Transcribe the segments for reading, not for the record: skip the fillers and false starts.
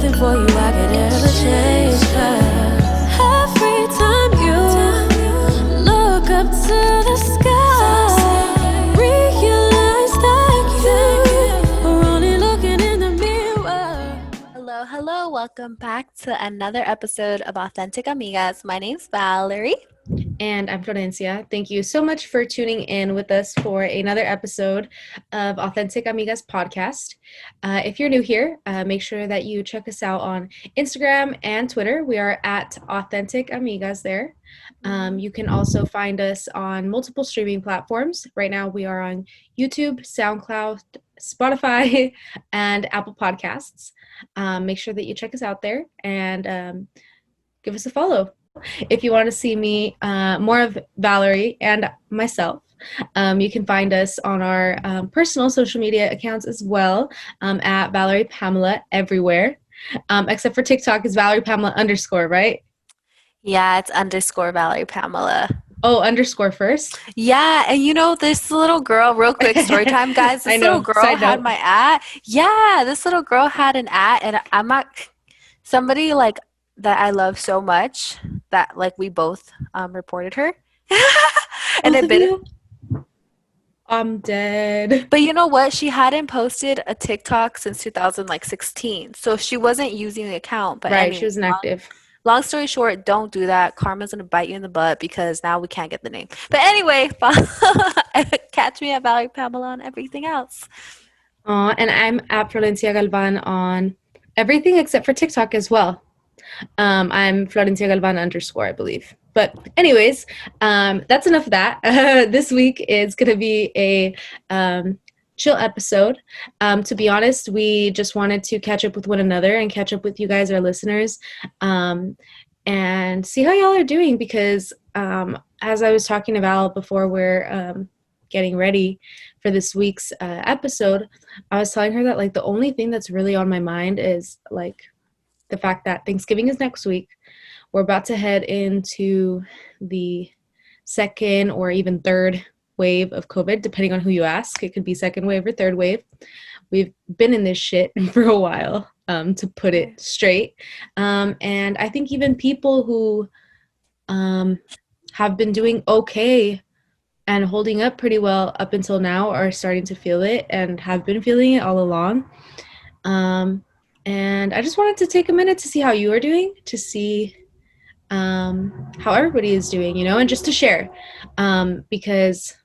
nothing for you I could ever change. 'Cause every time you look up to the sky, realize that you are only looking in the mirror. Hello, welcome back to another episode of Authentic Amigas. My name's Valerie. And I'm Florencia. Thank you so much for tuning in with us for another episode of Authentic Amigas Podcast. If you're new here, make sure that you check us out on Instagram and Twitter. We are at Authentic Amigas there. You can also find us on multiple streaming platforms. Right now we are on YouTube, SoundCloud, Spotify, and Apple Podcasts. Make sure that you check us out there and give us a follow. If you want to see me, more of Valerie and myself, you can find us on our personal social media accounts as well, at Valerie Pamela everywhere, except for TikTok is Valerie Pamela _, right? Yeah, it's _ Valerie Pamela. Oh, _, first? Yeah, and you know, this little girl, real quick story time, guys. This little girl had my ad. Yeah, this little girl had an ad, and I'm not somebody like that I love so much that like we both reported her. And Both of you? I'm dead. But you know what? She hadn't posted a TikTok since 2016, so she wasn't using the account. But right, anyway, she was inactive. Long story short, don't do that. Karma's gonna bite you in the butt because now we can't get the name. But anyway, catch me at Valerie Pamela on everything else. And I'm at Florencia Galvan on everything except for TikTok as well. I'm Florencia Galvan _ I believe. But anyways, that's enough of that. This week is going to be a chill episode. To be honest, we just wanted to catch up with one another and catch up with you guys, our listeners, and see how y'all are doing because as I was talking about before we're getting ready for this week's episode, I was telling her that like the only thing that's really on my mind is like the fact that Thanksgiving is next week. We're about to head into the second or even third wave of COVID, depending on who you ask. It could be second wave or third wave. We've been in this shit for a while, to put it straight. And I think even people who have been doing okay and holding up pretty well up until now are starting to feel it and have been feeling it all along. And I just wanted to take a minute to see how you are doing, to see how everybody is doing, you know, and just to share, because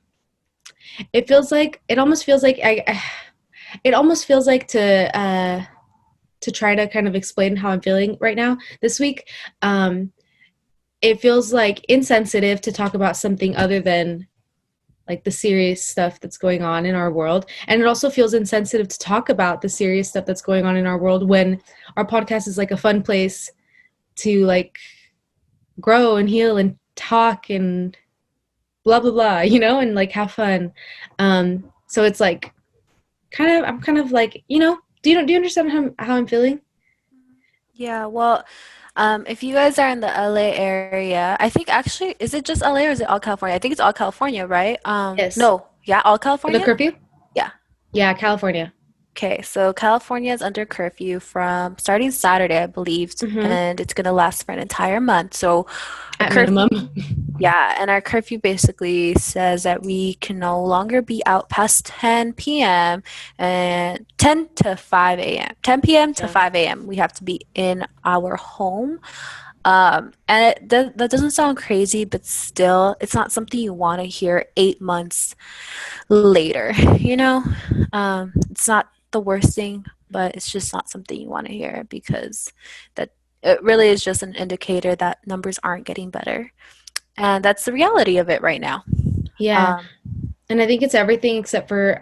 it almost feels like to try to kind of explain how I'm feeling right now this week. It feels like insensitive to talk about something other than like the serious stuff that's going on in our world. And it also feels insensitive to talk about the serious stuff that's going on in our world when our podcast is like a fun place to like grow and heal and talk and blah, blah, blah, you know, and like have fun. So it's like I'm kind of like, you know, do you understand how I'm feeling? Yeah, well, if you guys are in the LA area, I think actually, is it just LA or is it all California? I think it's all California, right? Yes. No, yeah, all California? The curfew? Yeah. Yeah, California. Okay, so California is under curfew from starting Saturday, I believe, and it's going to last for an entire month. So at minimum. Yeah, and our curfew basically says that we can no longer be out past 10 p.m. and 10 to 5 a.m. 10 p.m. to 5 a.m. We have to be in our home. And that doesn't sound crazy, but still, it's not something you want to hear 8 months later, you know? It's not the worst thing, but it's just not something you want to hear because that it really is just an indicator that numbers aren't getting better. And that's the reality of it right now. Yeah. And I think it's everything except for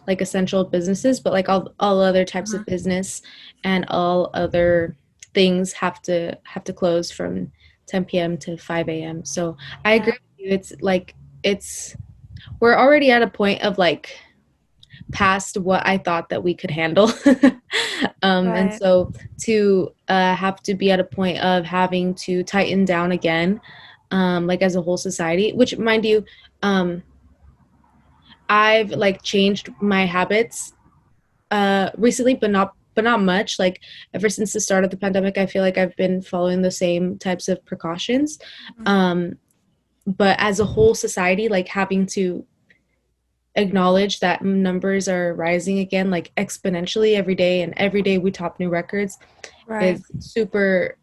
like essential businesses, but like all other types of business and all other things have to close from 10 p.m. to 5 a.m. So I agree with you. It's like we're already at a point of like past what I thought that we could handle. And so to have to be at a point of having to tighten down again, like as a whole society, which mind you, I've like changed my habits recently, but not but not much. Like ever since the start of the pandemic, I feel like I've been following the same types of precautions. But as a whole society, like having to acknowledge that numbers are rising again, like exponentially every day, and every day we top new records, Right. is super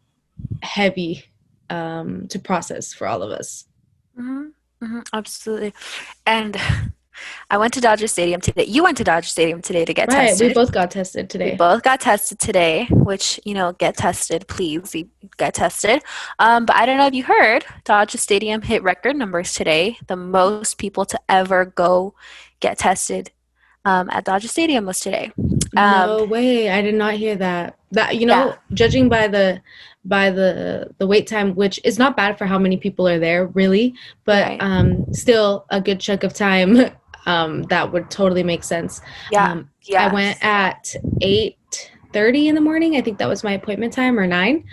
heavy to process for all of us. Absolutely. And I went to Dodger Stadium today. You went to Dodger Stadium today to get Right, tested. we both got tested today. We both got tested today, which, get tested, please. Get tested. But I don't know if you heard, Dodger Stadium hit record numbers today. The most people to ever go get tested at Dodger Stadium was today. No way, I did not hear that. Judging by the wait time, which is not bad for how many people are there, really, but still a good chunk of time. That would totally make sense. Yeah. I went at 8:30 in the morning. I think that was my appointment time, or 9.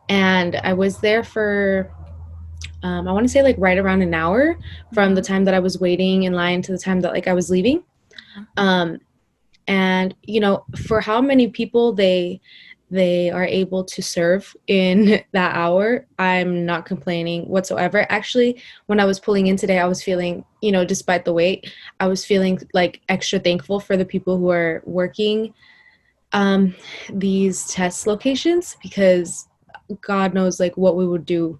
And I was there for I want to say like right around an hour from the time that I was waiting in line to the time that like I was leaving. And for how many people they are able to serve in that hour, I'm not complaining whatsoever. Actually, when I was pulling in today, I was feeling, despite the wait, I was feeling like extra thankful for the people who are working these test locations, because God knows like what we would do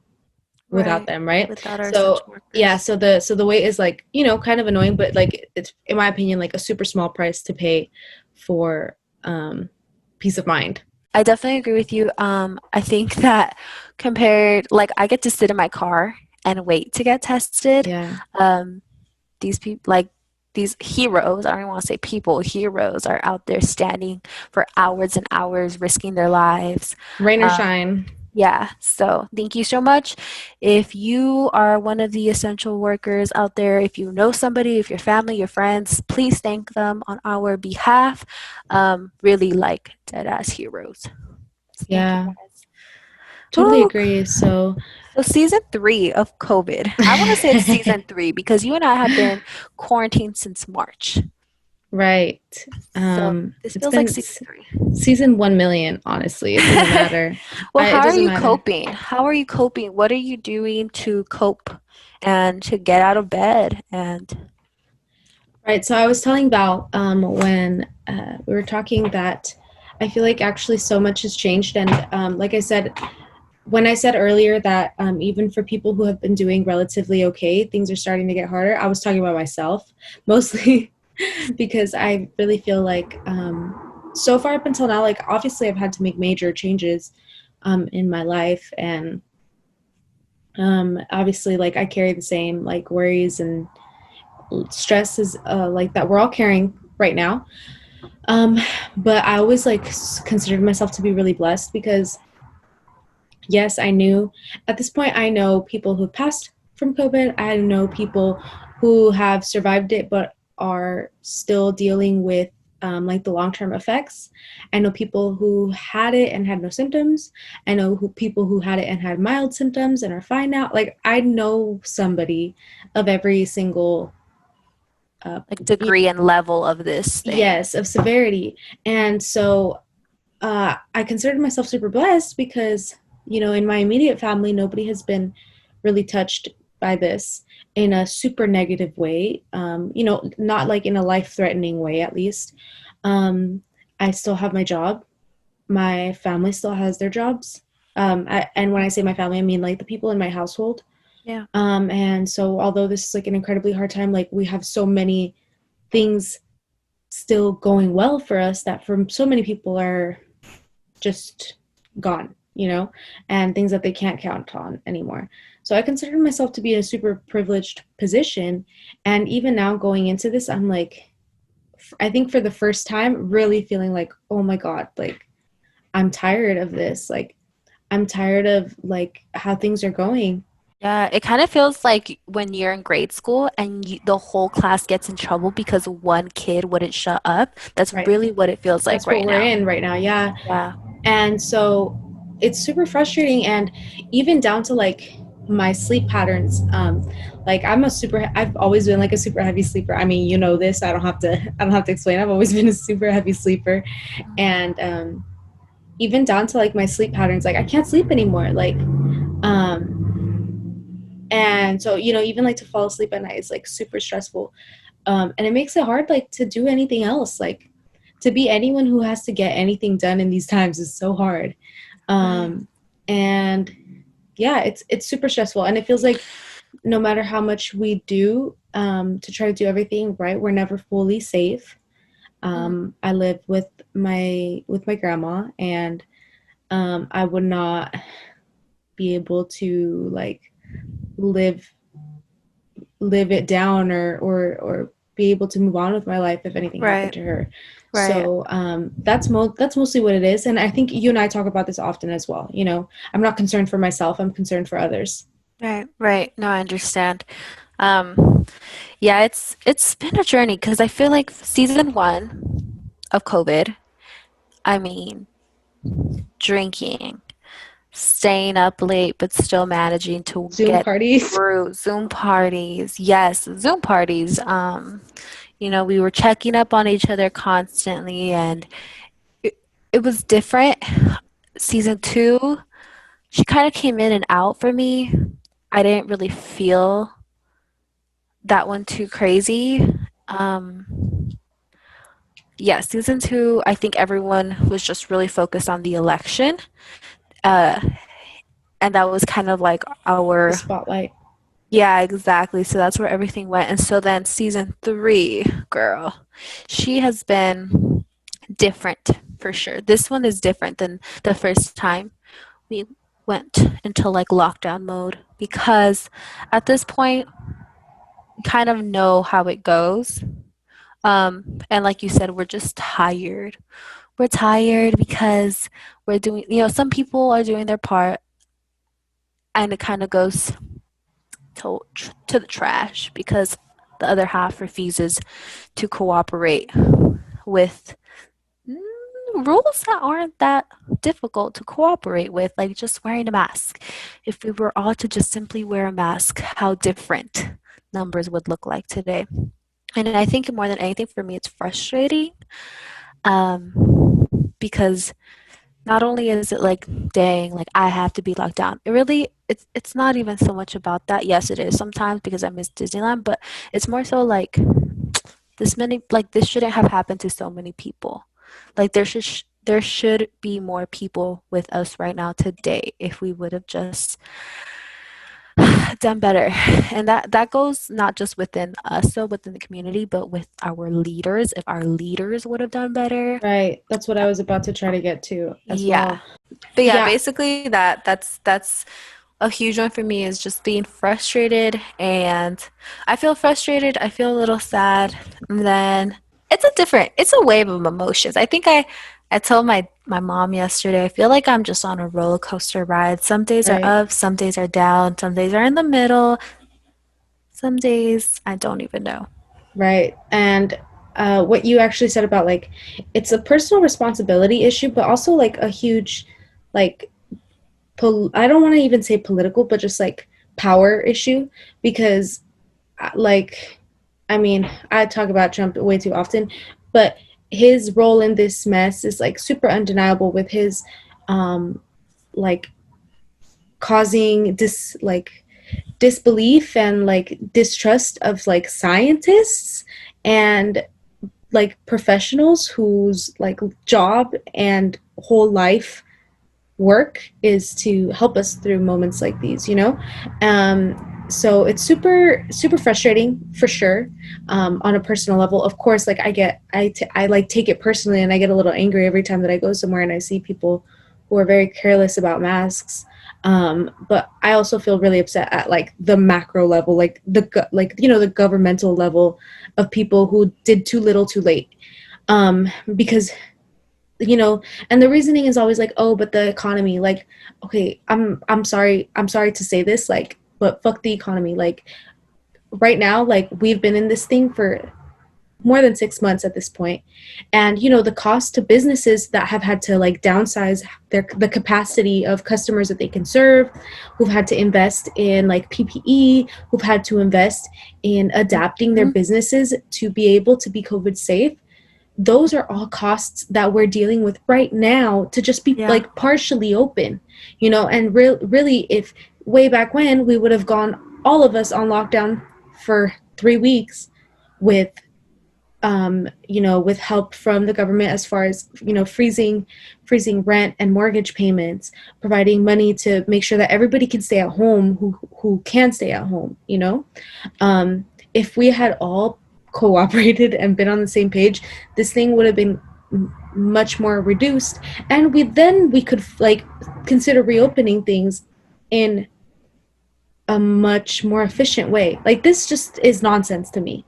without them, right? Without our essential workers. Yeah, so the wait is like, kind of annoying, but like it's, in my opinion, like a super small price to pay for peace of mind. I definitely agree with you. I think that compared, like, I get to sit in my car and wait to get tested. Yeah. These people, like these heroes, I don't even want to say people, heroes are out there standing for hours and hours, risking their lives. Rain or shine. Yeah, so thank you so much. If you are one of the essential workers out there, if you know somebody, if your family, your friends, please thank them on our behalf. Really like dead-ass heroes. So yeah. Totally agree. So season 3 of COVID. I want to say it's season 3 because you and I have been quarantined since March. Right. So this feels like season 3. Season 1 million, honestly. It doesn't matter. Well, how are you coping? How are you coping? What are you doing to cope and to get out of bed? Right. So I was telling Val when we were talking that I feel like actually so much has changed. And like I said, when I said earlier that even for people who have been doing relatively okay, things are starting to get harder, I was talking about myself mostly. Because I really feel like so far up until now, like obviously I've had to make major changes in my life, and obviously like I carry the same like worries and stresses like that we're all carrying right now. But I always like considered myself to be really blessed because yes, I knew at this point, I know people who passed from COVID. I know people who have survived it, but are still dealing with like the long-term effects. I know people who had it and had no symptoms. I know people who had it and had mild symptoms and are fine now. Like I know somebody of every single like degree and level of this thing. Yes, of severity. And so I considered myself super blessed because, in my immediate family, nobody has been really touched by this in a super negative way, not like in a life-threatening way, at least. I still have my job. My family still has their jobs. And when I say my family, I mean like the people in my household. Yeah. And so although this is like an incredibly hard time, like we have so many things still going well for us that for so many people are just gone, and things that they can't count on anymore. So I consider myself to be in a super privileged position. And even now going into this, I'm like, I think for the first time, really feeling like, oh my God, like I'm tired of this. Like I'm tired of like how things are going. Yeah, it kind of feels like when you're in grade school and the whole class gets in trouble because one kid wouldn't shut up. That's right. Really what it feels like right now. That's what we're in right now. Yeah. And so it's super frustrating. And even down to like, my sleep patterns. Like I've always been like a super heavy sleeper. I mean, you know this. I don't have to explain. I've always been a super heavy sleeper, and even down to like my sleep patterns. Like I can't sleep anymore. Like, and so even like to fall asleep at night is like super stressful, and it makes it hard like to do anything else. Like to be anyone who has to get anything done in these times is so hard. And yeah, it's super stressful, and it feels like no matter how much we do to try to do everything right, we're never fully safe. I live with my grandma, and I would not be able to like live it down or be able to move on with my life if anything happened to her. Right. So that's mostly what it is. And I think you and I talk about this often as well. I'm not concerned for myself. I'm concerned for others. Right. No, I understand. Yeah, it's been a journey because I feel like season 1 of COVID, I mean, drinking, staying up late, but still managing to Zoom parties. through Zoom parties. Yes, Zoom parties. We were checking up on each other constantly, and it was different. Season 2, she kind of came in and out for me. I didn't really feel that one too crazy. Yeah, season 2, I think everyone was just really focused on the election. And that was kind of like our The spotlight. Yeah, exactly. So that's where everything went. And so then season 3, girl, she has been different for sure. This one is different than the first time we went into like lockdown mode because at this point, we kind of know how it goes. And like you said, we're just tired. We're tired because we're doing, some people are doing their part and it kind of goes to the trash because the other half refuses to cooperate with rules that aren't that difficult to cooperate with, like just wearing a mask. If we were all to just simply wear a mask, how different numbers would look like today. And I think more than anything for me, it's frustrating because not only is it like, dang, like I have to be locked down. It's not even so much about that. Yes, it is sometimes because I miss Disneyland, but it's more so like this shouldn't have happened to so many people. Like there should be more people with us right now today if we would have just done better. And that goes not just within us, so within the community, but with our leaders. If our leaders would have done better. Right. That's what I was about to try to get to as well. But yeah, basically that's a huge one for me, is just being frustrated. And I feel frustrated, I feel a little sad, and then it's a wave of emotions. I think I told my mom yesterday, I feel like I'm just on a roller coaster ride. Some days are up, some days are down, some days are in the middle, some days I don't even know. Right. And what you actually said about like it's a personal responsibility issue, but also like a huge like I don't want to even say political, but just like power issue, because like I mean, I talk about Trump way too often, but his role in this mess is like super undeniable, with his like causing disbelief and like distrust of like scientists and like professionals whose like job and whole life work is to help us through moments like these, so it's super frustrating for sure, on a personal level. Of course, like I like take it personally, and I get a little angry every time that I go somewhere and I see people who are very careless about masks. But I also feel really upset at like the macro level, like the governmental level of people who did too little too late, because and the reasoning is always like, oh, but the economy, like, okay, I'm sorry to say this, like, but fuck the economy. Like right now, like we've been in this thing for more than 6 months at this point. And, you know, the cost to businesses that have had to like downsize the capacity of customers that they can serve, who've had to invest in like PPE, who've had to invest in adapting their businesses to be able to be COVID safe. Those are all costs that we're dealing with right now to just be like partially open, you know. And really, if way back when, we would have gone, all of us, on lockdown for 3 weeks with you know, with help from the government as far as, you know, freezing rent and mortgage payments, providing money to make sure that everybody can stay at home who can stay at home, you know. If we had all cooperated and been on the same page, this thing would have been much more reduced, and we could like consider reopening things in a much more efficient way. Like, this just is nonsense to me.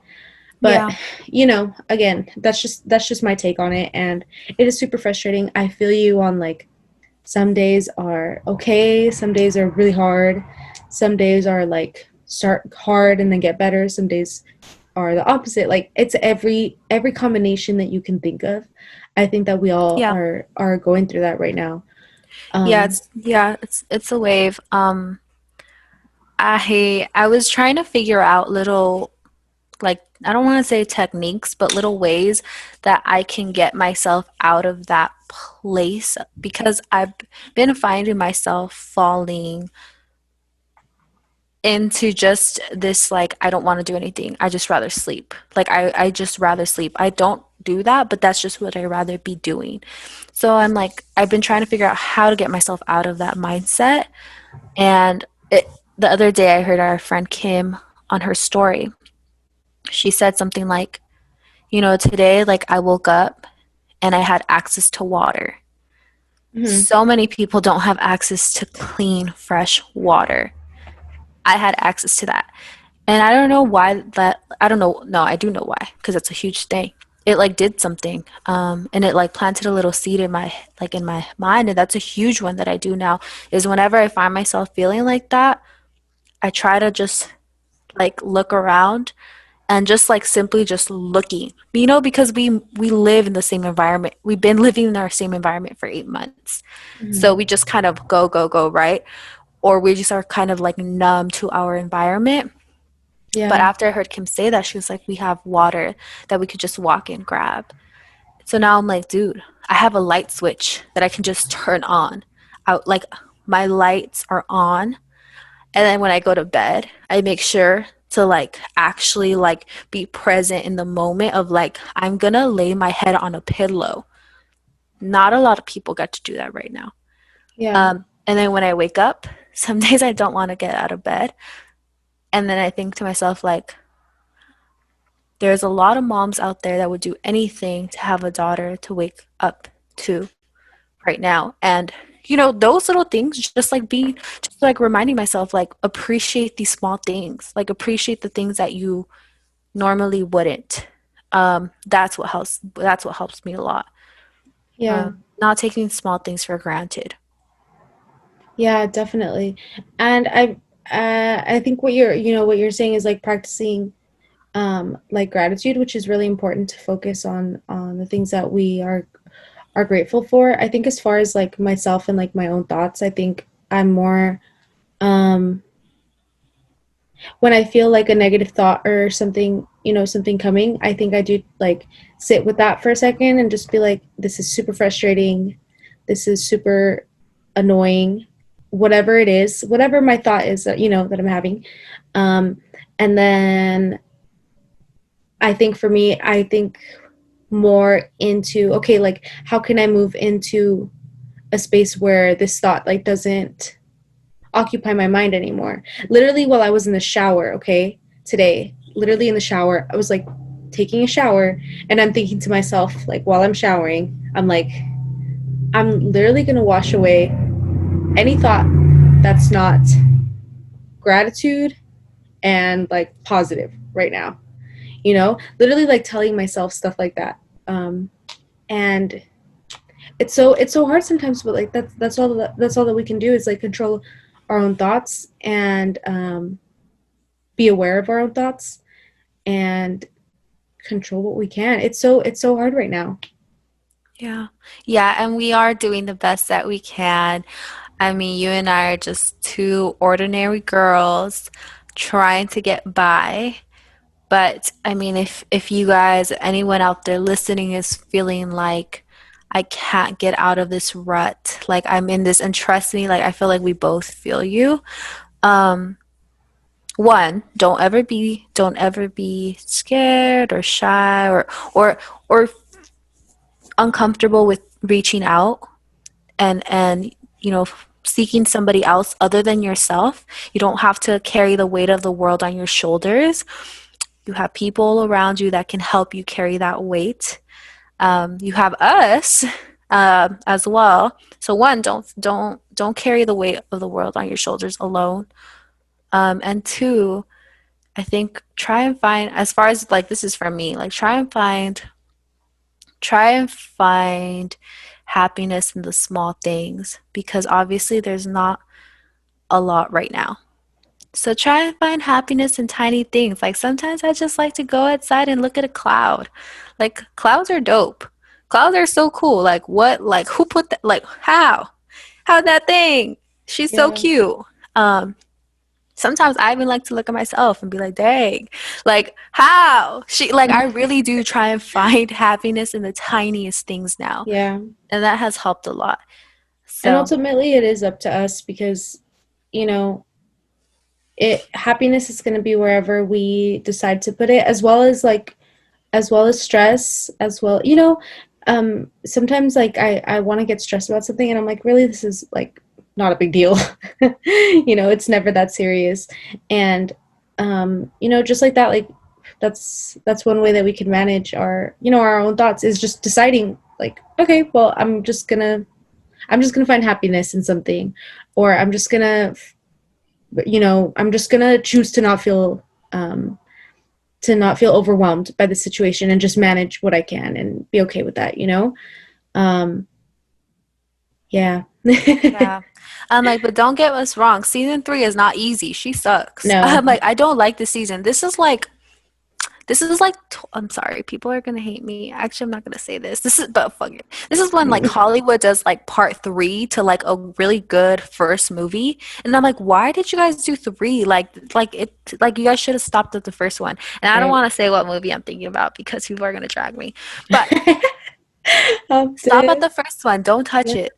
But, you know, again, that's just my take on it. And it is super frustrating. I feel you on, like, some days are okay. Some days are really hard. Some days are, like, start hard and then get better. Some days are the opposite. Like, it's every combination that you can think of. I think that we all are going through that right now. It's a wave. I was trying to figure out little, like, I don't want to say techniques, but little ways that I can get myself out of that place, because I've been finding myself falling into just this, like, I don't want to do anything. I just rather sleep. Like, I just rather sleep. I don't do that, but that's just what I'd rather be doing. So I'm like, I've been trying to figure out how to get myself out of that mindset. And the other day I heard our friend Kim on her story. She said something like, you know, today, like, I woke up and I had access to water. So many people don't have access to clean, fresh water. I had access to that. And I don't know why I don't know. No, I do know why, because it's a huge thing. It, like, did something. And it, like, planted a little seed in my mind. And that's a huge one that I do now, is whenever I find myself feeling like that, I try to just, like, look around and just, like, simply just looking, you know, because we live in the same environment. We've been living in our same environment for 8 months. So we just kind of go, right? Or we just are kind of, like, numb to our environment. But after I heard Kim say that, she was like, we have water that we could just walk and grab. So now I'm like, dude, I have a light switch that I can just turn on. Like, my lights are on. And then when I go to bed, I make sure to, like, actually, like, be present in the moment of, like, I'm gonna lay my head on a pillow. Not a lot of people get to do that right now. And then when I wake up, some days I don't want to get out of bed. And then I think to myself, like, there's a lot of moms out there that would do anything to have a daughter to wake up to right now. And, you know, those little things, just like reminding myself, like, appreciate these small things, like, appreciate the things that you normally wouldn't. That's what helps me a lot. Not taking small things for granted. Yeah, definitely. And I think what you're saying is, like, practicing like gratitude, which is really important to focus on the things that we are grateful for. I think as far as, like, myself and, like, my own thoughts, I think I'm more when I feel like a negative thought or something, you know, something coming, I think I do, like, sit with that for a second and just be like, this is super frustrating, this is super annoying, whatever it is, whatever my thought is that, you know, that I'm having. And then I think for me, I think more into, okay, like, how can I move into a space where this thought, like, doesn't occupy my mind anymore. Literally, while I was in the shower, okay, today, literally in the shower, I was, like, taking a shower, and I'm thinking to myself, like, while I'm showering, I'm like, I'm literally gonna wash away any thought that's not gratitude and, like, positive right now, you know, literally, like, telling myself stuff like that. And it's so hard sometimes, but, like, that's all that we can do is, like, control our own thoughts and be aware of our own thoughts and control what we can. It's so hard right now. Yeah. Yeah, and we are doing the best that we can. I mean, you and I are just two ordinary girls trying to get by. But I mean, if you guys, anyone out there listening is feeling like I can't get out of this rut, like I'm in this, and trust me, like I feel like we both feel you. Um, One, don't ever be scared or shy or uncomfortable with reaching out and seeking somebody else other than yourself. You don't have to carry the weight of the world on your shoulders. You have people around you that can help you carry that weight. You have us as well. So one, don't carry the weight of the world on your shoulders alone. And two, I think try and find, as far as like this is from me, like try and find happiness in the small things, because obviously there's not a lot right now. So try and find happiness in tiny things. Like sometimes I just like to go outside and look at a cloud. Like clouds are dope. Clouds are so cool. Like what? Like who put that? Like how? How'd that thing? She's so cute. Sometimes I even like to look at myself and be like, dang, like how? I really do try and find happiness in the tiniest things now. Yeah. And that has helped a lot. So, and ultimately it is up to us, because, happiness is going to be wherever we decide to put it, as well as stress as well. Sometimes like I want to get stressed about something and I'm like, really, this is like not a big deal. It's never that serious. And, just like that, like that's one way that we can manage our own thoughts, is just deciding like, okay, well, I'm just gonna find happiness in something, or I'm just gonna choose to not feel overwhelmed by the situation and just manage what I can and be okay with that, yeah. yeah. I'm like, but don't get us wrong. Season 3 is not easy. She sucks. No. I'm like, I don't like this season. This is like, I'm sorry, people are gonna hate me. Actually, I'm not gonna say this. But fuck it. This is when like Hollywood does like part 3 to like a really good first movie, and I'm like, why did you guys do 3? Like you guys should have stopped at the first one. And I don't want to say what movie I'm thinking about because people are gonna drag me. But stop at the first one. Don't touch it.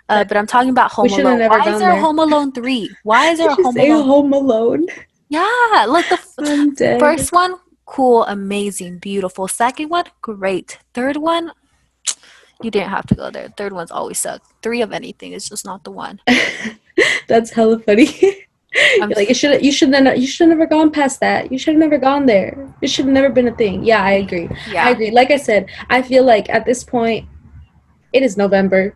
But I'm talking about Home Alone. Why is there a Home Alone 3? Why is there a Home Alone? Yeah, like the first one, cool, amazing, beautiful. Second one, great. Third one, you didn't have to go there. Third one's always sucked. 3 of anything is just not the one. That's hella funny. Like you should have never gone past that. You should have never gone there. It should have never been a thing. Yeah, I agree. Yeah. I agree. Like I said, I feel like at this point, it is November.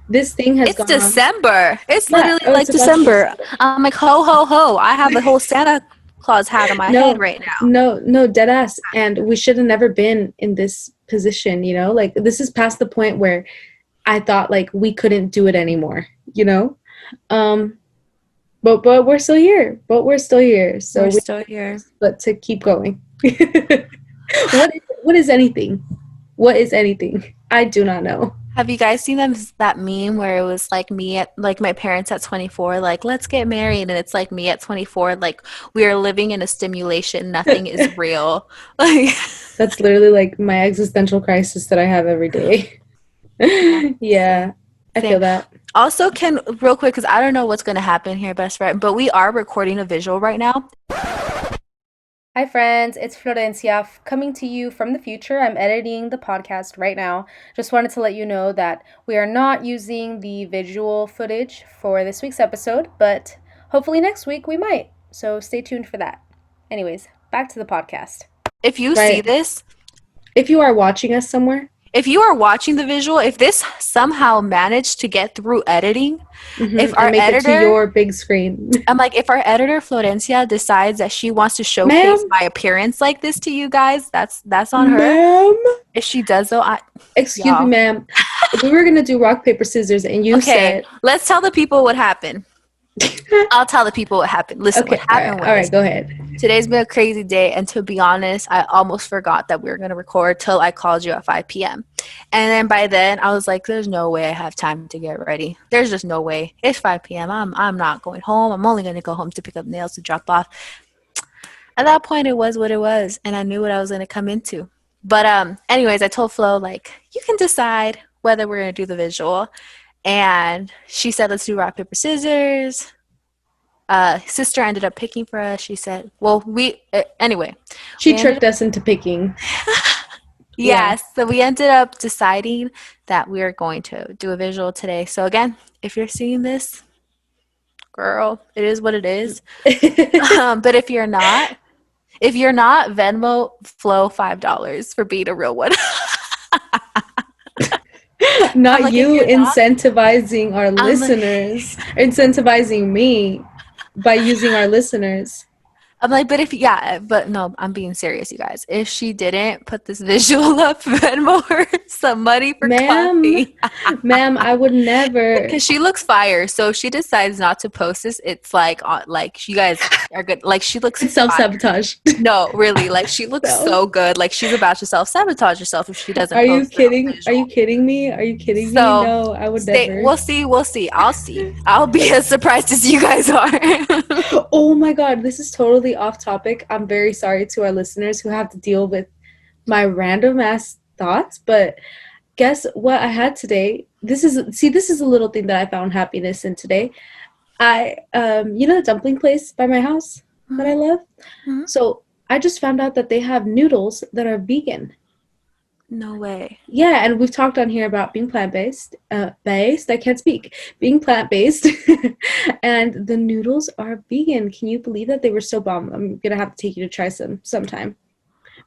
This thing has gone. It's December. It's literally like December. I'm like, ho, ho, ho. I have a whole Santa Claus hat on my head right now. No, dead ass. And we should have never been in this position, like this is past the point where I thought like we couldn't do it anymore, but we're still here. So we're still here. But to keep going. What is anything? What is anything? I do not know. Have you guys seen that meme where it was like me at like my parents at 24, like let's get married, and it's like me at 24, like we are living in a simulation, nothing is real. Like that's literally like my existential crisis that I have every day. Yeah, I feel that. Also, real quick, because I don't know what's going to happen here, best friend, but we are recording a visual right now. Hi friends, it's Florencia coming to you from the future. I'm editing the podcast right now. Just wanted to let you know that we are not using the visual footage for this week's episode, but hopefully next week we might. So stay tuned for that. Anyways, back to the podcast. If you see this, if you are watching us somewhere, if you are watching the visual, if this somehow managed to get through editing, if our editor, it to your big screen, I'm like, if our editor Florencia decides that she wants to showcase my appearance like this to you guys, that's on her. Ma'am? If she does, though, excuse me, ma'am. We were gonna do rock paper scissors, and you said, let's tell the people what happened. I'll tell the people what happened. Listen, Okay, what happened was, all right, go ahead. today's been a crazy day, and to be honest, I almost forgot that we were going to record till I called you at 5 p.m. And then by then, I was like, there's no way I have time to get ready. There's just no way. It's 5 p.m. I'm not going home. I'm only going to go home to pick up nails to drop off. At that point, it was what it was, and I knew what I was going to come into. But anyways, I told Flo, like, you can decide whether we're going to do the visual. And she said, let's do rock, paper, scissors. Sister ended up picking for us. She said, well, anyway. She tricked us into picking. Yes. So we ended up deciding that we are going to do a visual today. So again, if you're seeing this, girl, it is what it is. But if you're not, Venmo Flo $5 for being a real one. Not like, you incentivizing our listeners, incentivizing me by using our listeners. I'm like, but no, I'm being serious, you guys. If she didn't put this visual up, Venmo her some money for coffee. Ma'am, I would never. Because she looks fire. So if she decides not to post this, it's like you guys are good. Like, she looks self-sabotage. No, really. Like, she looks so good. Like, she's about to self-sabotage herself if she doesn't post. Are you kidding? Are you kidding me? No, I would never. We'll see. I'll see. I'll be as surprised as you guys are. Oh my God, this is totally off topic. I'm very sorry to our listeners who have to deal with my random ass thoughts, but guess what I had today? This is a little thing that I found happiness in today. I the dumpling place by my house that I love. Mm-hmm. So I just found out that they have noodles that are vegan. No way. Yeah, and we've talked on here about being plant-based. I can't speak. Being plant-based. And the noodles are vegan. Can you believe that? They were so bomb. I'm going to have to take you to try some sometime.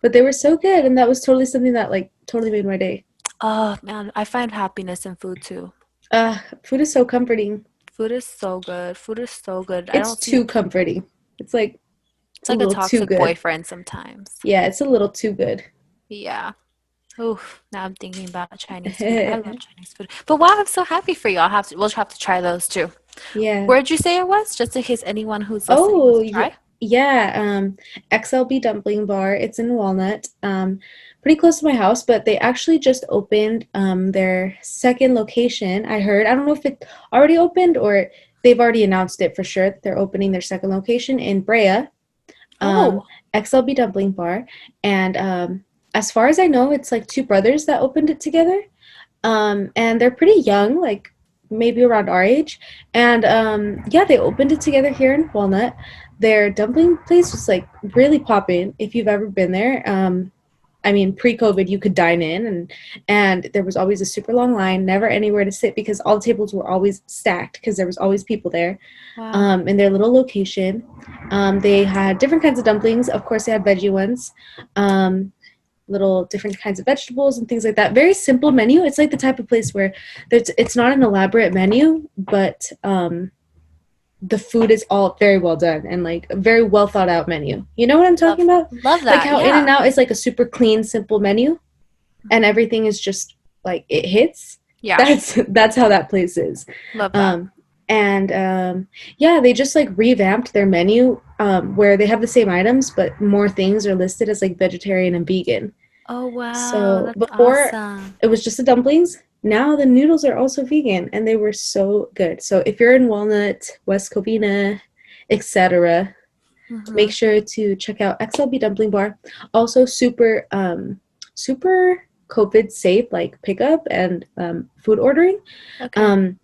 But they were so good, and that was totally something that, like, totally made my day. Oh, man. I find happiness in food, too. Food is so comforting. Food is so good. It's too comforting. It's like a toxic boyfriend sometimes. Yeah, it's a little too good. Yeah. Oof, now I'm thinking about Chinese food. I love Chinese food. But wow, I'm so happy for you. We'll have to try those too. Yeah. Where'd you say it was? Just in case anyone who's listening wants to try? Yeah. XLB Dumpling Bar. It's in Walnut. Pretty close to my house, but they actually just opened their second location. I heard. I don't know if it already opened or they've already announced it for sure. They're opening their second location in Brea. XLB Dumpling Bar. And as far as I know, it's like two brothers that opened it together. And they're pretty young, like maybe around our age. And they opened it together here in Walnut. Their dumpling place was like really popping if you've ever been there. I mean, pre-COVID, you could dine in, and there was always a super long line, never anywhere to sit because all the tables were always stacked because there was always people there. Wow. In their little location. They had different kinds of dumplings. Of course, they had veggie ones. Little different kinds of vegetables and things like that. Very simple menu. It's like the type of place where it's not an elaborate menu, but the food is all very well done and like a very well thought out menu. You know what I'm talking about? Love that. Like how In-N-Out is like a super clean, simple menu, and everything is just like it hits. Yeah, that's how that place is. Love that. They just like revamped their menu where they have the same items but more things are listed as like vegetarian and vegan. Oh wow. So that's before awesome. It was just the dumplings. Now the noodles are also vegan and they were so good. So if you're in Walnut, West Covina, etc., make sure to check out XLB Dumpling Bar. Also super COVID safe, like pickup and food ordering. Okay.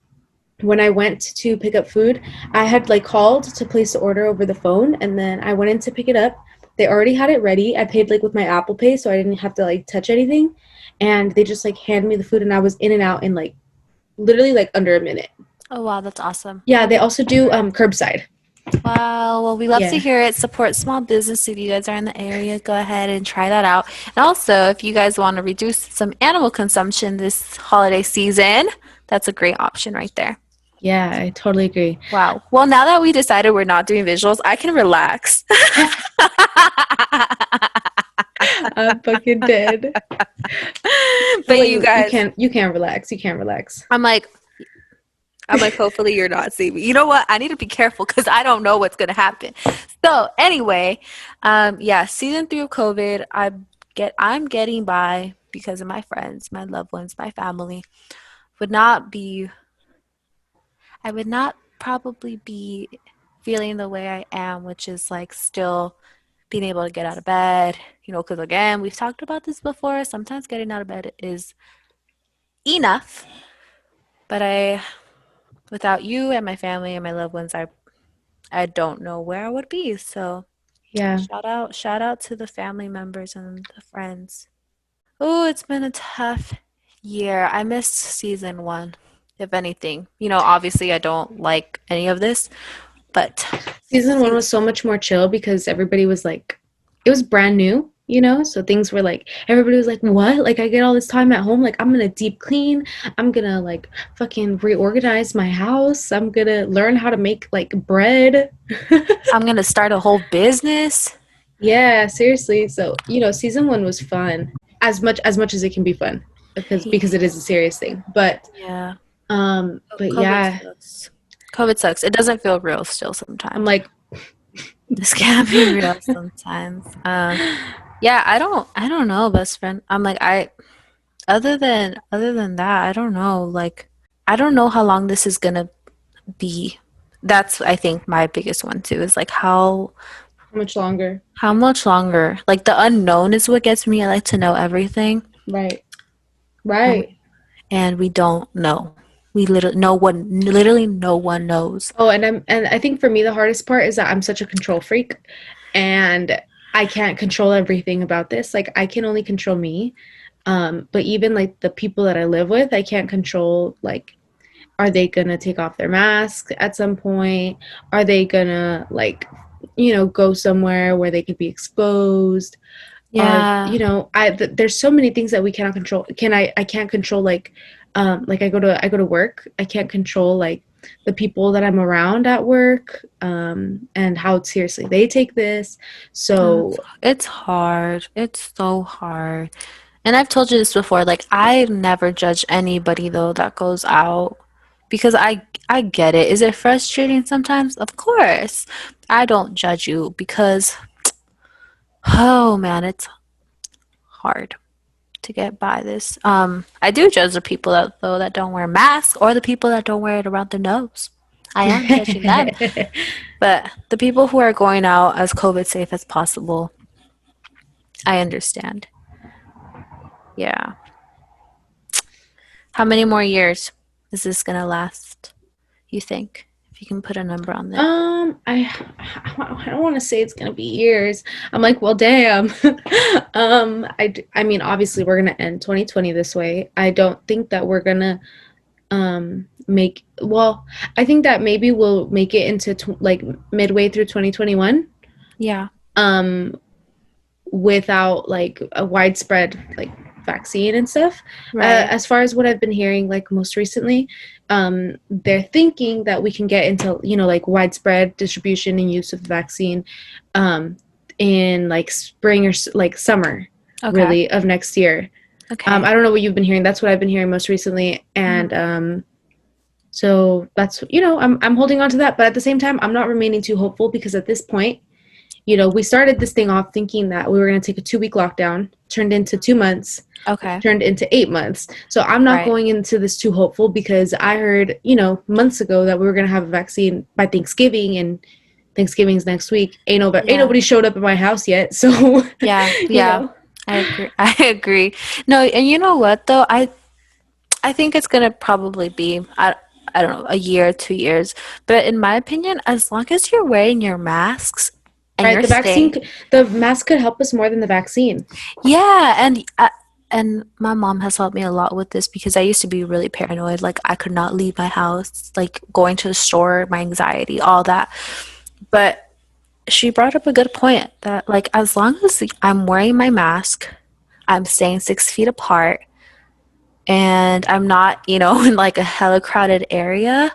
When I went to pick up food, I had like called to place the order over the phone, and then I went in to pick it up. They already had it ready. I paid like with my Apple Pay, so I didn't have to like touch anything. And they just like handed me the food, and I was in and out in like literally like under a minute. Oh wow, that's awesome. Yeah, they also do curbside. Wow. Well, we love to hear it. Support small business. If you guys are in the area, go ahead and try that out. And also, if you guys want to reduce some animal consumption this holiday season, that's a great option right there. Yeah, I totally agree. Wow. Well, now that we decided we're not doing visuals, I can relax. I'm fucking dead. But you guys, you can't relax. You can't relax. I'm like, I'm like, hopefully you're not seeing me. You know what? I need to be careful because I don't know what's gonna happen. So anyway, yeah, season 3 of COVID, I'm getting by because of my friends, my loved ones, my family. Would not be I would not probably be feeling the way I am, which is like still being able to get out of bed, because again, we've talked about this before. Sometimes getting out of bed is enough, but without you and my family and my loved ones, I don't know where I would be. So Yeah. shout out to the family members and the friends. Oh, it's been a tough year. I missed season 1, if anything. Obviously I don't like any of this, but Season 1 was so much more chill because everybody was like, it was brand new, so things were like, everybody was like, what? Like, I get all this time at home, like, I'm gonna deep clean, I'm gonna like fucking reorganize my house, I'm gonna learn how to make like bread. I'm gonna start a whole business. Yeah, seriously. So, season 1 was fun. As much as it can be fun. Because it is a serious thing. But yeah. But COVID yeah. sucks. COVID sucks. It doesn't feel real still sometimes. I'm like, this can't be real sometimes. Yeah, I don't know, best friend. I'm like, other than that, I don't know. Like, I don't know how long this is gonna be. That's, I think, my biggest one too, is like how much longer? How much longer? Like, the unknown is what gets me. I like to know everything. Right. And we don't know. Literally no one knows. Oh, and I think for me the hardest part is that I'm such a control freak, and I can't control everything about this. Like, I can only control me. But even like the people that I live with, I can't control, like, are they gonna take off their mask at some point? Are they gonna like, go somewhere where they could be exposed? Yeah. There's so many things that we cannot control. I can't control, like I go to work. I can't control like the people that I'm around at work, and how seriously they take this. So it's hard. It's so hard. And I've told you this before, like, I never judge anybody though that goes out, because I get it. Is it frustrating sometimes? Of course. I don't judge you because, oh man, it's hard to get by this. I do judge the people that don't wear masks, or the people that don't wear it around their nose. I am judging them. But the people who are going out as COVID safe as possible, I understand. Yeah. How many more years is this gonna last, you think? If you can put a number on that. I don't want to say it's gonna be years. I'm like, well, damn. I mean, obviously we're gonna end 2020 this way. I don't think that we're gonna I think that maybe we'll make it into like midway through 2021. Yeah. Without like a widespread like vaccine and stuff. Right. As far as what I've been hearing, like most recently, they're thinking that we can get into, like widespread distribution and use of the vaccine in like spring or like summer, really, of next year. Okay. I don't know what you've been hearing. That's what I've been hearing most recently. And so that's, I'm holding on to that. But at the same time, I'm not remaining too hopeful, because at this point, we started this thing off thinking that we were going to take a 2-week lockdown, turned into 2 months, turned into 8 months. So I'm not going into this too hopeful, because I heard, months ago that we were going to have a vaccine by Thanksgiving, and Thanksgiving's next week. Ain't nobody showed up at my house yet. So yeah. I agree. No, and you know what though? I think it's going to probably be, I don't know, a year, 2 years. But in my opinion, as long as you're wearing your masks, and the mask could help us more than the vaccine. Yeah, and my mom has helped me a lot with this, because I used to be really paranoid. Like, I could not leave my house, like going to the store, my anxiety, all that. But she brought up a good point that, like, as long as I'm wearing my mask, I'm staying 6 feet apart, and I'm not, in like a hella crowded area,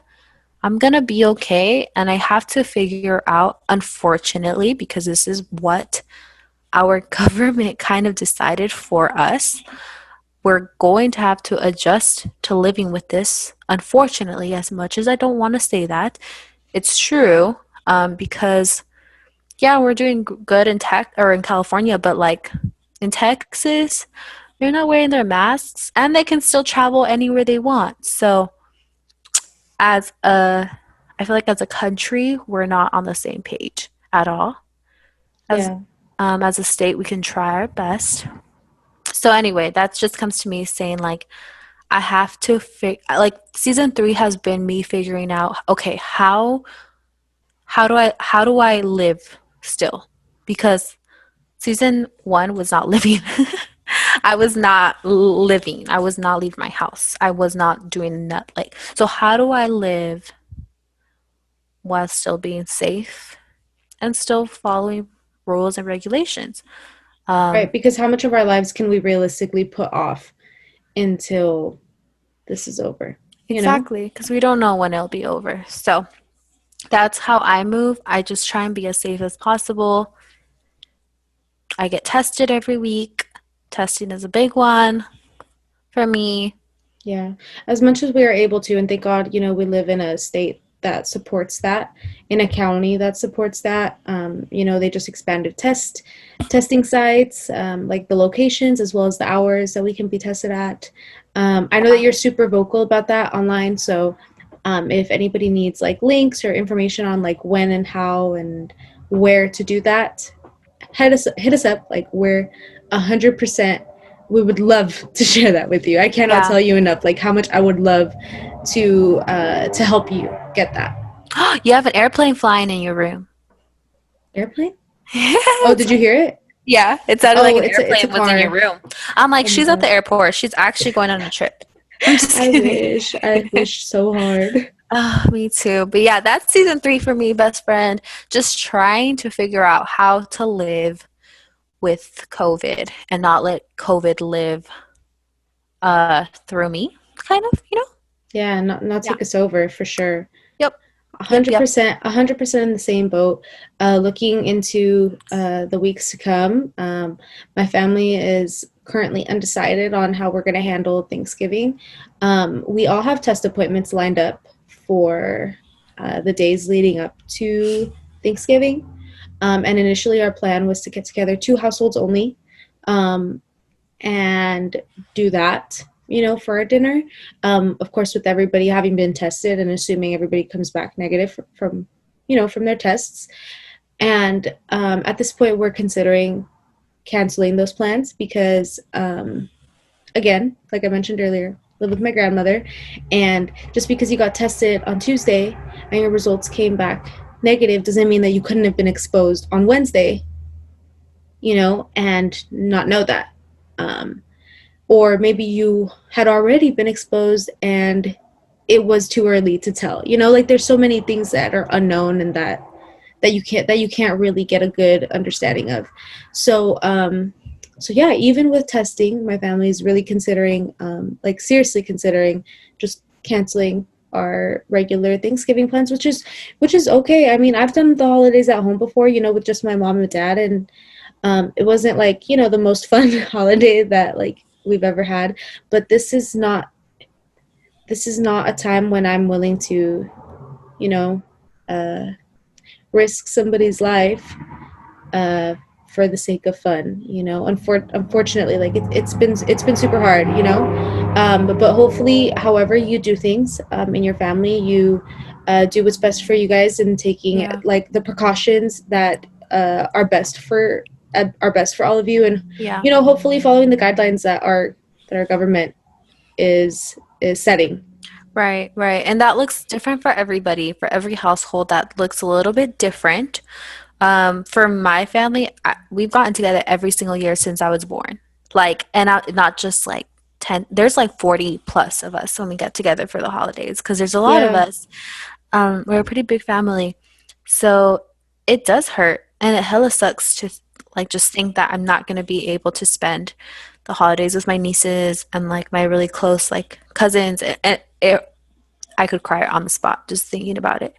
I'm going to be okay. And I have to figure out, unfortunately, because this is what our government kind of decided for us, we're going to have to adjust to living with this unfortunately, as much as I don't want to say that, it's true, because yeah, we're doing good in tech or in California, but like in Texas, they're not wearing their masks and they can still travel anywhere they want. So as a I feel like as a country, we're not on the same page at all. As Yeah. as a state, we can try our best. So anyway, that just comes to me saying like I have to like season 3 has been me figuring out, okay, how do I live still? Because season 1 was not living. I was not living. I was not leaving my house. I was not doing that. Like, so how do I live while still being safe and still following rules and regulations? Right, because how much of our lives can we realistically put off until this is over? Exactly, because we don't know when it'll be over. So that's how I move. I just try and be as safe as possible. I get tested every week. Testing is a big one for me. Yeah, as much as we are able to, and thank God, we live in a state that supports that, in a county that supports that. They just expanded testing sites, like the locations as well as the hours that we can be tested at. I know that you're super vocal about that online, so if anybody needs like links or information on like when and how and where to do that, hit us up. Like we're 100%. We would love to share that with you. I cannot tell you enough like how much I would love to help you get that. You have an airplane flying in your room. Airplane? Oh, did you hear it? Yeah, it sounded like an it's a airplane was in your room. I'm like, she's at the airport. She's actually going on a trip. I'm just kidding. I wish so hard. Oh, me too. But yeah, that's season 3 for me, best friend. Just trying to figure out how to live with COVID and not let COVID live through me, kind of, Yeah, not take us over for sure. Yep. 100%, 100% in the same boat. Looking into the weeks to come, my family is currently undecided on how we're going to handle Thanksgiving. We all have test appointments lined up for the days leading up to Thanksgiving. And initially our plan was to get together 2 households only, and do that, for our dinner. Of course, with everybody having been tested and assuming everybody comes back negative from their tests. And at this point, we're considering canceling those plans because, again, like I mentioned earlier, live with my grandmother. And just because you got tested on Tuesday and your results came back negative doesn't mean that you couldn't have been exposed on Wednesday, and not know that. Or maybe you had already been exposed and it was too early to tell. Like there's so many things that are unknown and that you can't really get a good understanding of. So yeah, even with testing, my family is really considering, like seriously considering just canceling our regular Thanksgiving plans, which is okay. I mean, I've done the holidays at home before, with just my mom and dad, and it wasn't like, the most fun holiday that like we've ever had, but this is not a time when I'm willing to, risk somebody's life for the sake of fun. Unfortunately, like it's been super hard, but hopefully, however you do things in your family, you do what's best for you guys and taking like the precautions that are best for all of you, and hopefully following the guidelines that our government is setting. Right. And that looks different for everybody. For every household, that looks a little bit different. For my family, we've gotten together every single year since I was born. Like, and not just like 10, there's like 40 plus of us when we get together for the holidays, because there's a lot of us. We're a pretty big family. So it does hurt, and it hella sucks to like just think that I'm not going to be able to spend the holidays with my nieces and like my really close like cousins, and I could cry on the spot just thinking about it.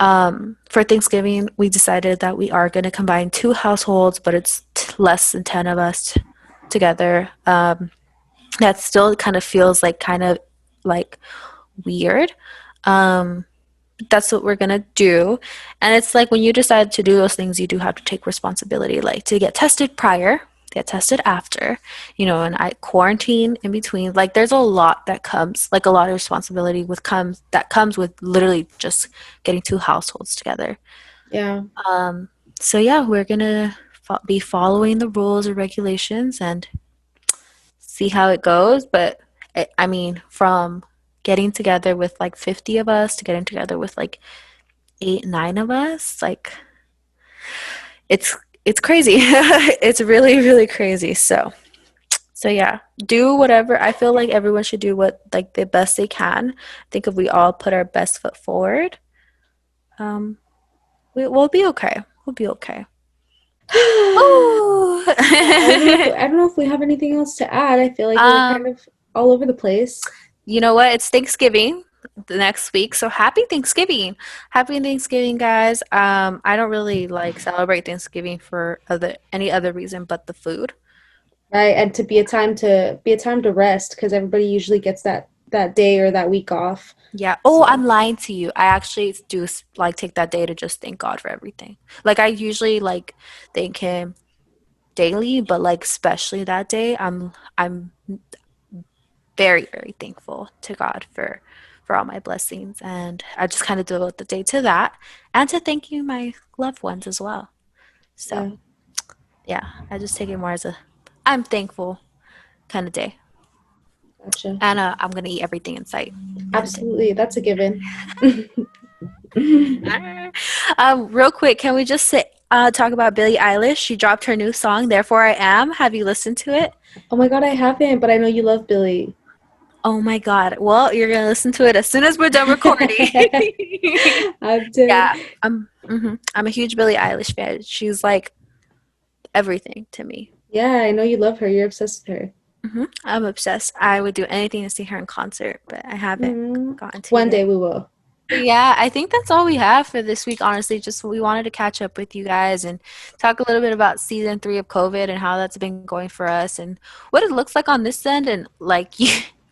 For Thanksgiving, we decided that we are going to combine 2 households, but it's less than 10 of us together. That still kind of feels like weird. That's what we're gonna do. And it's like when you decide to do those things, you do have to take responsibility, like to get tested prior, get tested after, and I quarantine in between. Like there's a lot that comes, like a lot of responsibility that comes with literally just getting two households together. Yeah. So yeah, we're gonna be following the rules and regulations and see how it goes. But I mean, from getting together with like 50 of us to getting together with like 8, 9 of us, like it's crazy. It's really, really crazy. So yeah, do whatever. I feel like everyone should do what like the best they can. I think if we all put our best foot forward, we'll be okay. We'll be okay. Oh. I don't know if we have anything else to add. I feel like we're kind of all over the place. You know what? It's Thanksgiving the next week, so happy Thanksgiving. Happy Thanksgiving, guys. I don't really like celebrate Thanksgiving for any other reason but the food. Right, and to be a time to rest, because everybody usually gets that day or that week off. Yeah. Oh, I'm lying to you. I actually do like take that day to just thank God for everything. Like I usually like thank him daily, but like especially that day, I'm very, very thankful to God for all my blessings, and I just kind of devote the day to that and to thanking my loved ones as well. So yeah, I just take it more as a I'm thankful kind of day. Gotcha. And I'm gonna eat everything in sight. Absolutely, that's a given. Real quick, can we just talk about Billie Eilish? She dropped her new song, Therefore I Am. Have you listened to it? Oh my God, I haven't, but I know you love Billie. Oh my God. Well, you're going to listen to it as soon as we're done recording. Yeah. I'm a huge Billie Eilish fan. She's like everything to me. Yeah, I know you love her. You're obsessed with her. I'm obsessed. I would do anything to see her in concert, but I haven't gotten to One it. day we will. Yeah, I think that's all we have for this week, honestly. Just we wanted to catch up with you guys and talk a little bit about season 3 of COVID and how that's been going for us and what it looks like on this end. And like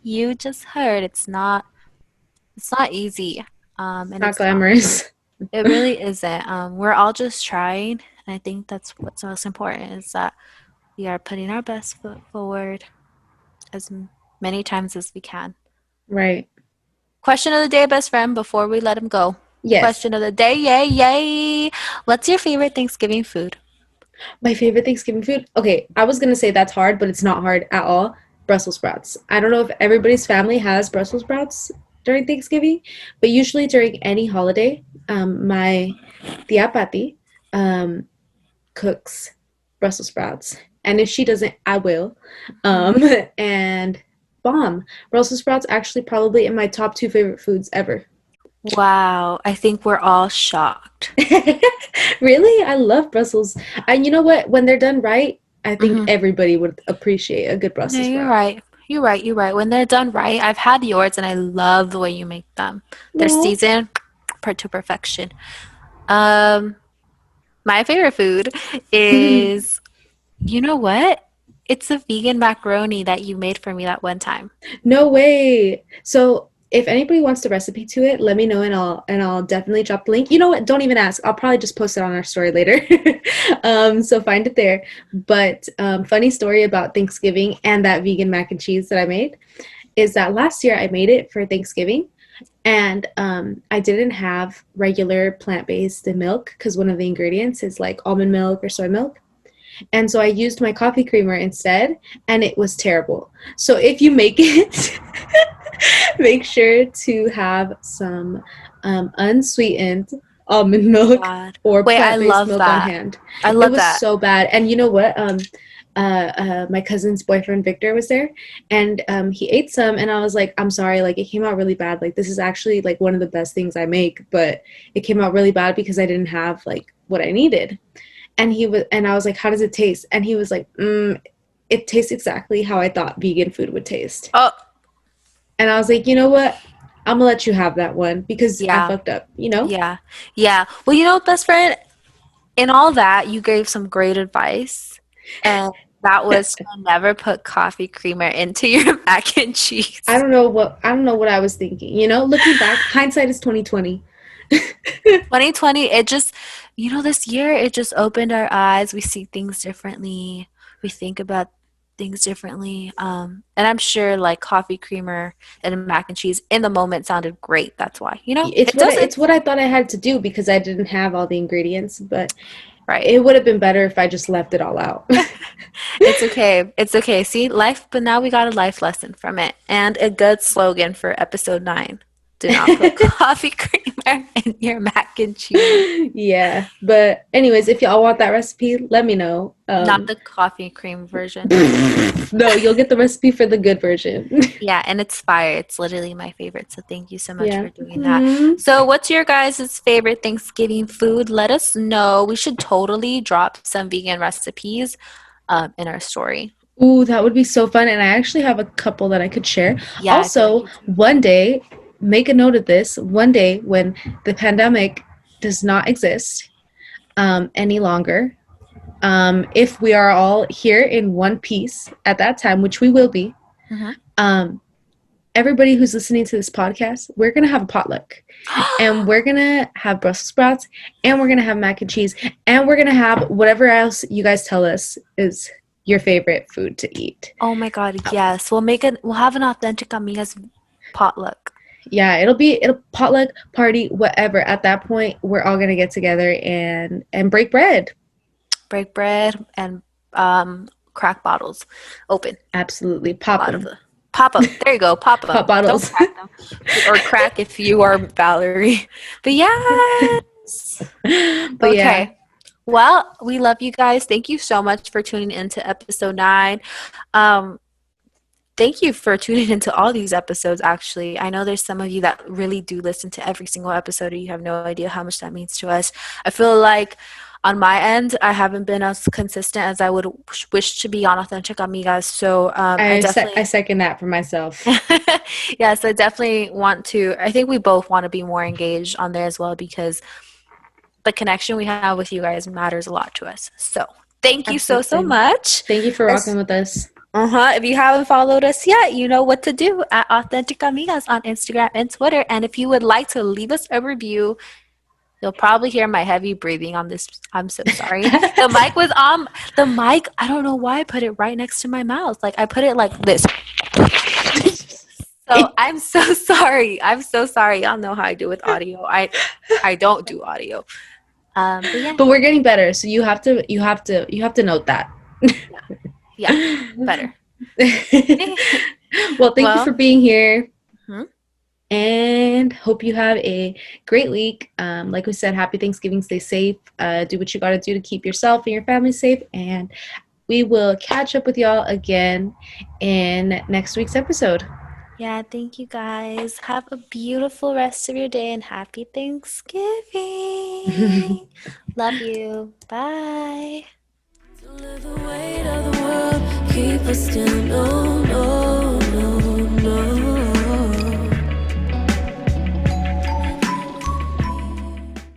you just heard, it's not easy. And Not glamorous. It really isn't. We're all just trying. And I think that's what's most important is that we are putting our best foot forward as many times as we can. Right. Question of the day, best friend, before we let him go. Yes. Question of the day, yay. What's your favorite Thanksgiving food? My favorite Thanksgiving food? Okay, I was going to say that's hard, but it's not hard at all. Brussels sprouts. I don't know if everybody's family has Brussels sprouts during Thanksgiving, but usually during any holiday, my tia Patti cooks Brussels sprouts. And if she doesn't, I will. And bomb. Brussels sprouts actually probably in my top 2 favorite foods ever. Wow, I think we're all shocked. Really? I love Brussels. And you know what? When they're done right, I think everybody would appreciate a good Brussels sprout. You're right. When they're done right, I've had yours and I love the way you make them. They're seasoned to perfection. My favorite food is, you know what? It's a vegan macaroni that you made for me that one time. No way. So if anybody wants the recipe to it, let me know and I'll definitely drop the link. You know what? Don't even ask. I'll probably just post it on our story later. So find it there. But funny story about Thanksgiving and that vegan mac and cheese that I made is that last year I made it for Thanksgiving and I didn't have regular plant-based milk because one of the ingredients is like almond milk or soy milk. And so I used my coffee creamer instead, and it was terrible. So if you make it, make sure to have some unsweetened almond milk or plant-based milk on hand. I love that. It was so bad. And you know what? My cousin's boyfriend Victor was there, and he ate some, and I was like, I'm sorry, like it came out really bad. Like this is actually like one of the best things I make, but it came out really bad because I didn't have like what I needed. And I was like, how does it taste? And he was like, it tastes exactly how I thought vegan food would taste. Oh. And I was like, you know what? I'm gonna let you have that one because I fucked up, you know? Yeah. Well, you know, best friend, in all that, you gave some great advice. And That was to never put coffee creamer into your mac and cheese. I don't know what I was thinking. You know, looking back, hindsight is 2020. 2020, it just, this year it just opened our eyes. We see things differently. We think about things differently. And I'm sure like coffee creamer and mac and cheese in the moment sounded great. That's why, It's what I thought I had to do because I didn't have all the ingredients, but right. It would have been better if I just left it all out. It's okay. It's okay. See, life, but now we got a life lesson from it and a good slogan for episode 9. Do not put coffee creamer in your mac and cheese. Yeah, but anyways, if y'all want that recipe, let me know. Not the coffee cream version. No, you'll get the recipe for the good version. Yeah, and it's fire. It's literally my favorite. So thank you so much Yeah. for doing that. So what's your guys' favorite Thanksgiving food? Let us know. We should totally drop some vegan recipes in our story. Ooh, that would be so fun. And I actually have a couple that I could share. Yeah, Also, one day, make a note of this, one day when the pandemic does not exist any longer, if we are all here in one piece at that time, which we will be, everybody who's listening to this podcast, we're going to have a potluck. And we're going to have Brussels sprouts, and we're going to have mac and cheese, and we're going to have whatever else you guys tell us is your favorite food to eat. Oh my God, yes. We'll have an Authentic Amigas potluck. Yeah, it'll potluck, party, whatever. At that point, we're all going to get together and break bread. Break bread and crack bottles open. Absolutely. Pop them. Pop them. There you go. Pop them. Pop bottles. Don't crack them. Or crack if you are Valerie. But yes. But okay. Yeah. Well, we love you guys. Thank you so much for tuning into episode 9. Thank you for tuning into all these episodes, actually. I know there's some of you that really do listen to every single episode, and you have no idea how much that means to us. I feel like on my end, I haven't been as consistent as I would wish to be on Authentic Amigas. So I second that for myself. Yes, I definitely want to. I think we both want to be more engaged on there as well, because the connection we have with you guys matters a lot to us. So thank you so much. Thank you for rocking with us. If you haven't followed us yet, you know what to do at Authentic Amigas on Instagram and Twitter. And if you would like to leave us a review, you'll probably hear my heavy breathing on this. I'm so sorry. The mic was on. The mic, I don't know why I put it right next to my mouth. Like, I put it like this. So I'm so sorry. I'm so sorry. Y'all know how I do with audio. I don't do audio. But we're getting better. So you have to note that. Yeah, better. Well, thank you for being here. And hope you have a great week. Like we said, happy Thanksgiving. Stay safe. Do what you got to do to keep yourself and your family safe. And we will catch up with y'all again in next week's episode. Yeah, thank you guys. Have a beautiful rest of your day and happy Thanksgiving. Love you. Bye. To live the weight of the world, keep us still, no, no, no, no.